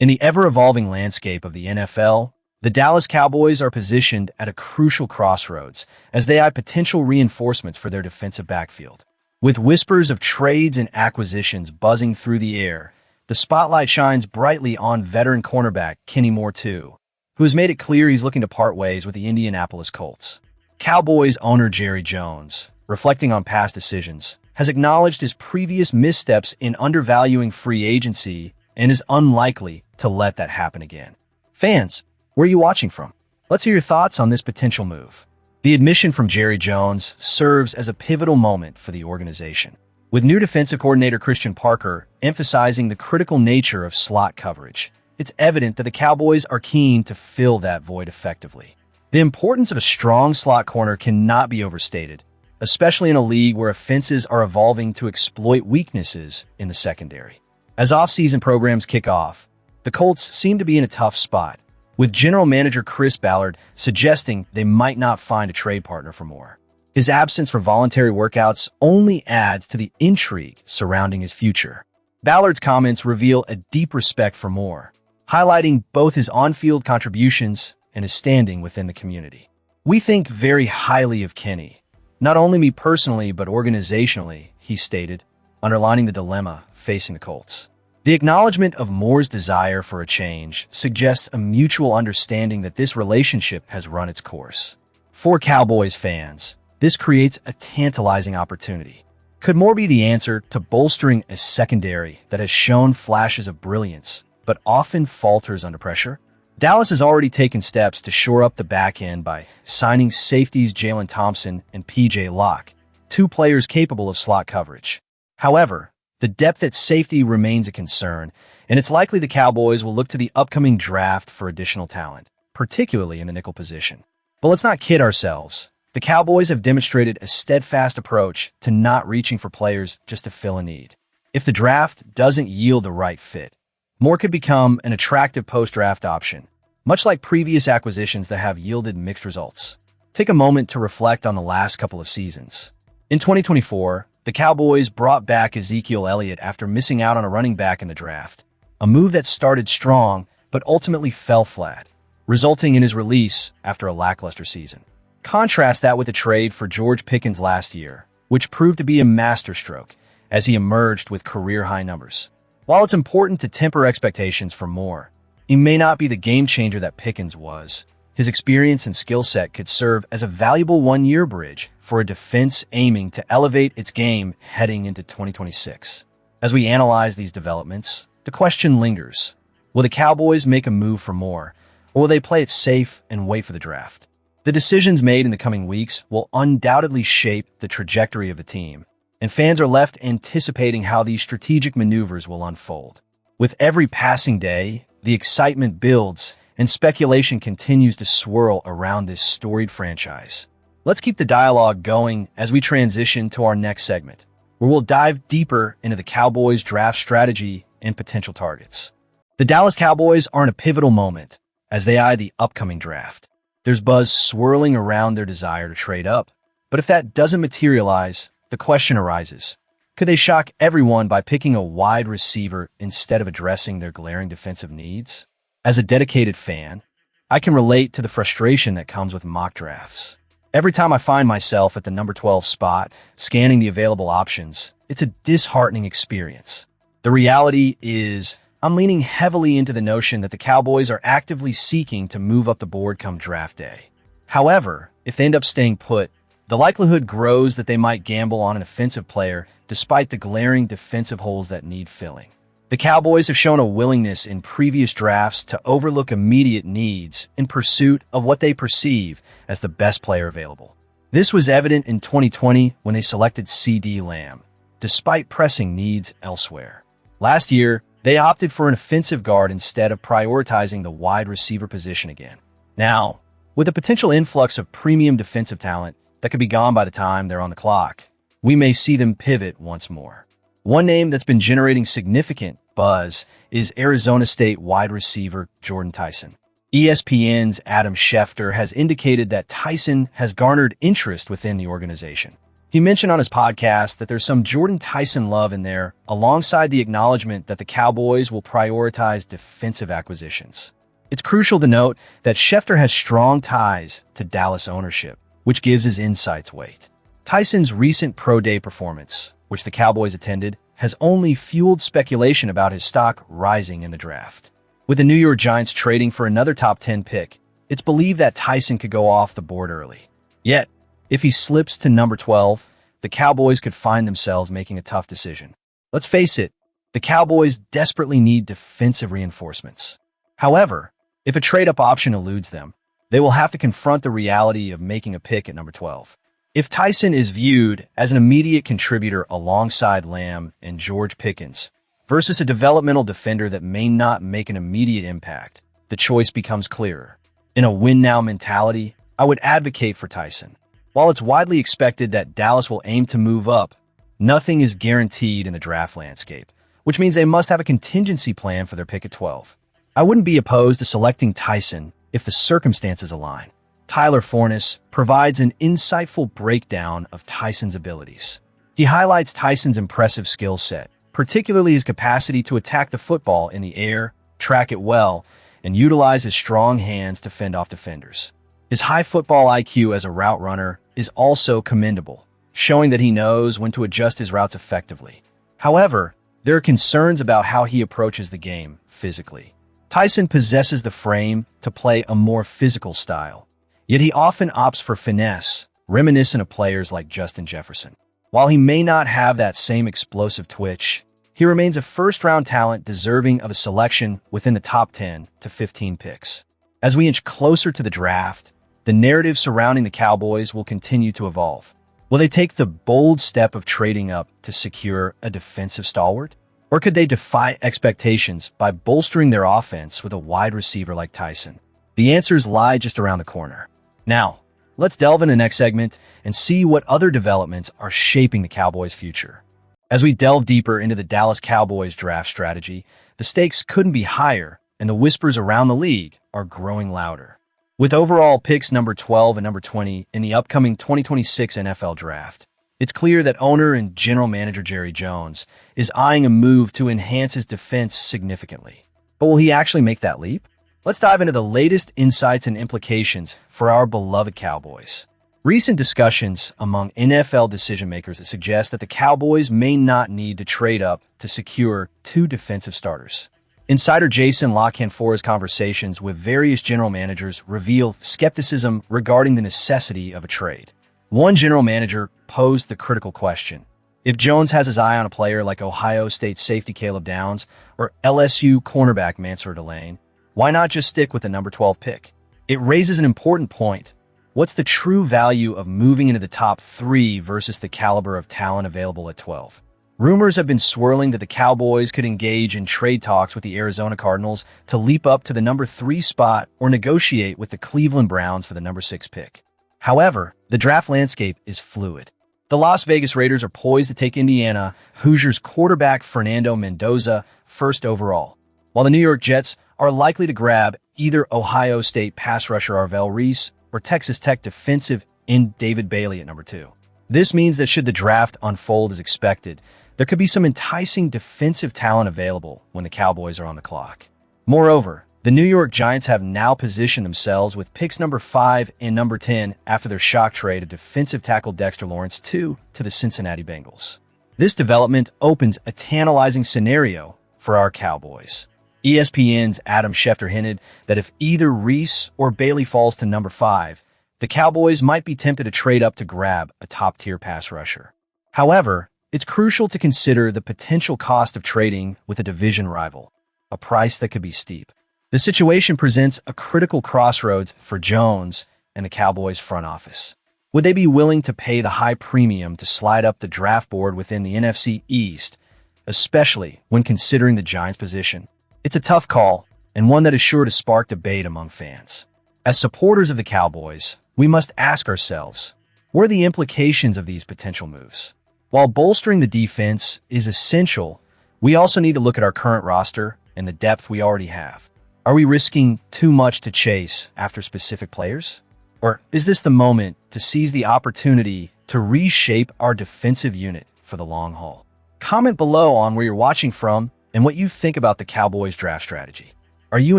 In the ever-evolving landscape of the NFL, the Dallas Cowboys are positioned at a crucial crossroads as they eye potential reinforcements for their defensive backfield. With whispers of trades and acquisitions buzzing through the air, the spotlight shines brightly on veteran cornerback Kenny Moore II, who has made it clear he's looking to part ways with the Indianapolis Colts. Cowboys owner Jerry Jones, reflecting on past decisions, has acknowledged his previous missteps in undervaluing free agency and is unlikely to let that happen again. Fans, where are you watching from? Let's hear your thoughts on this potential move. The admission from Jerry Jones serves as a pivotal moment for the organization, with new defensive coordinator Christian Parker emphasizing the critical nature of slot coverage. It's evident that the Cowboys are keen to fill that void effectively. The importance of a strong slot corner cannot be overstated, especially in a league where offenses are evolving to exploit weaknesses in the secondary. As offseason programs kick off, the Colts seem to be in a tough spot, with general manager Chris Ballard suggesting they might not find a trade partner for Moore. His absence from voluntary workouts only adds to the intrigue surrounding his future. Ballard's comments reveal a deep respect for Moore, highlighting both his on-field contributions and his standing within the community. "We think very highly of Kenny, not only me personally but organizationally," he stated, underlining the dilemma facing the Colts. The acknowledgement of Moore's desire for a change suggests a mutual understanding that this relationship has run its course. For Cowboys fans, this creates a tantalizing opportunity. Could Moore be the answer to bolstering a secondary that has shown flashes of brilliance but often falters under pressure? Dallas has already taken steps to shore up the back end by signing safeties Jalen Thompson and P.J. Locke, two players capable of slot coverage. However, the depth at safety remains a concern, and it's likely the Cowboys will look to the upcoming draft for additional talent, particularly in the nickel position. But let's not kid ourselves. The Cowboys have demonstrated a steadfast approach to not reaching for players just to fill a need. If the draft doesn't yield the right fit, Moore could become an attractive post-draft option, much like previous acquisitions that have yielded mixed results. Take a moment to reflect on the last couple of seasons. In 2024, the Cowboys brought back Ezekiel Elliott after missing out on a running back in the draft, a move that started strong but ultimately fell flat, resulting in his release after a lackluster season. Contrast that with the trade for George Pickens last year, which proved to be a masterstroke as he emerged with career-high numbers. While it's important to temper expectations for Moore, he may not be the game-changer that Pickens was. His experience and skill set could serve as a valuable one-year bridge for a defense aiming to elevate its game heading into 2026. As we analyze these developments, the question lingers. Will the Cowboys make a move for Moore, or will they play it safe and wait for the draft? The decisions made in the coming weeks will undoubtedly shape the trajectory of the team, and fans are left anticipating how these strategic maneuvers will unfold. With every passing day, the excitement builds and speculation continues to swirl around this storied franchise. Let's keep the dialogue going as we transition to our next segment, where we'll dive deeper into the Cowboys' draft strategy and potential targets. The Dallas Cowboys are in a pivotal moment as they eye the upcoming draft. There's buzz swirling around their desire to trade up, but if that doesn't materialize, the question arises. Could they shock everyone by picking a wide receiver instead of addressing their glaring defensive needs? As a dedicated fan, I can relate to the frustration that comes with mock drafts. Every time I find myself at the number 12 spot, scanning the available options, it's a disheartening experience. The reality is, I'm leaning heavily into the notion that the Cowboys are actively seeking to move up the board come draft day. However, if they end up staying put, the likelihood grows that they might gamble on an offensive player despite the glaring defensive holes that need filling. The Cowboys have shown a willingness in previous drafts to overlook immediate needs in pursuit of what they perceive as the best player available. This was evident in 2020 when they selected C.D. Lamb, despite pressing needs elsewhere. Last year, they opted for an offensive guard instead of prioritizing the wide receiver position again. Now, with a potential influx of premium defensive talent that could be gone by the time they're on the clock, we may see them pivot once more. One name that's been generating significant buzz is Arizona State wide receiver Jordyn Tyson. ESPN's Adam Schefter has indicated that Tyson has garnered interest within the organization. He mentioned on his podcast that there's some Tyson love in there, alongside the acknowledgement that the Cowboys will prioritize defensive acquisitions. It's crucial to note that Schefter has strong ties to Dallas ownership, which gives his insights weight. Tyson's recent pro day performance, which the Cowboys attended, has only fueled speculation about his stock rising in the draft. With the New York Giants trading for another top 10 pick, it's believed that Tyson could go off the board early. Yet, if he slips to number 12, the Cowboys could find themselves making a tough decision. Let's face it, the Cowboys desperately need defensive reinforcements. However, if a trade-up option eludes them, they will have to confront the reality of making a pick at number 12. If Tyson is viewed as an immediate contributor alongside Lamb and George Pickens versus a developmental defender that may not make an immediate impact, the choice becomes clearer. In a win-now mentality, I would advocate for Tyson. While it's widely expected that Dallas will aim to move up, nothing is guaranteed in the draft landscape, which means they must have a contingency plan for their pick at 12. I wouldn't be opposed to selecting Tyson if the circumstances align. Tyler Fornes provides an insightful breakdown of Tyson's abilities. He highlights Tyson's impressive skill set, particularly his capacity to attack the football in the air, track it well, and utilize his strong hands to fend off defenders. His high football IQ as a route runner is also commendable, showing that he knows when to adjust his routes effectively. However, there are concerns about how he approaches the game physically. Tyson possesses the frame to play a more physical style, yet he often opts for finesse, reminiscent of players like Justin Jefferson. While he may not have that same explosive twitch, he remains a first-round talent deserving of a selection within the top 10 to 15 picks. As we inch closer to the draft, the narrative surrounding the Cowboys will continue to evolve. Will they take the bold step of trading up to secure a defensive stalwart? Or could they defy expectations by bolstering their offense with a wide receiver like Tyson? The answers lie just around the corner. Now, let's delve into the next segment and see what other developments are shaping the Cowboys' future. As we delve deeper into the Dallas Cowboys draft strategy, the stakes couldn't be higher, and the whispers around the league are growing louder. With overall picks number 12 and number 20 in the upcoming 2026 NFL Draft, it's clear that owner and general manager Jerry Jones is eyeing a move to enhance his defense significantly. But will he actually make that leap? Let's dive into the latest insights and implications for our beloved Cowboys. Recent discussions among NFL decision-makers suggest that the Cowboys may not need to trade up to secure two defensive starters. Insider Jason LaCanfora's conversations with various general managers reveal skepticism regarding the necessity of a trade. One general manager posed the critical question: if Jones has his eye on a player like Ohio State safety Caleb Downs or LSU cornerback Mansour Delane, why not just stick with the number 12 pick? It raises an important point. What's the true value of moving into the top 3 versus the caliber of talent available at 12? Rumors have been swirling that the Cowboys could engage in trade talks with the Arizona Cardinals to leap up to the number 3 spot or negotiate with the Cleveland Browns for the number 6 pick. However, the draft landscape is fluid. The Las Vegas Raiders are poised to take Indiana Hoosiers quarterback Fernando Mendoza first overall, while the New York Jets are likely to grab either Ohio State pass rusher Arvell Reese or Texas Tech defensive end David Bailey at number 2. This means that should the draft unfold as expected, there could be some enticing defensive talent available when the Cowboys are on the clock. Moreover, the New York Giants have now positioned themselves with picks number 5 and number 10 after their shock trade of defensive tackle Dexter Lawrence to the Cincinnati Bengals. This development opens a tantalizing scenario for our Cowboys. ESPN's Adam Schefter hinted that if either Reese or Bailey falls to number 5, the Cowboys might be tempted to trade up to grab a top-tier pass rusher. However, it's crucial to consider the potential cost of trading with a division rival, a price that could be steep. The situation presents a critical crossroads for Jones and the Cowboys front office. Would they be willing to pay the high premium to slide up the draft board within the NFC East, especially when considering the Giants' position? It's a tough call, and one that is sure to spark debate among fans. As supporters of the Cowboys, we must ask ourselves, what are the implications of these potential moves? While bolstering the defense is essential, we also need to look at our current roster and the depth we already have. Are we risking too much to chase after specific players? Or is this the moment to seize the opportunity to reshape our defensive unit for the long haul? Comment below on where you're watching from and what you think about the Cowboys draft strategy. Are you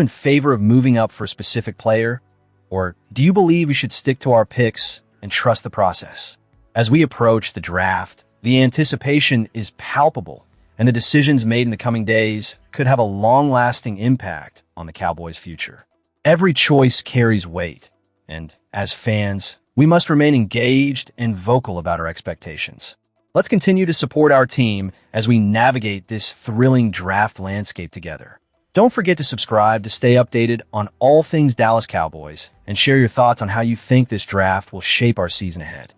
in favor of moving up for a specific player? Or do you believe we should stick to our picks and trust the process? As we approach the draft, the anticipation is palpable, and the decisions made in the coming days could have a long-lasting impact on the Cowboys' future. Every choice carries weight, and as fans, we must remain engaged and vocal about our expectations. Let's continue to support our team as we navigate this thrilling draft landscape together. Don't forget to subscribe to stay updated on all things Dallas Cowboys and share your thoughts on how you think this draft will shape our season ahead.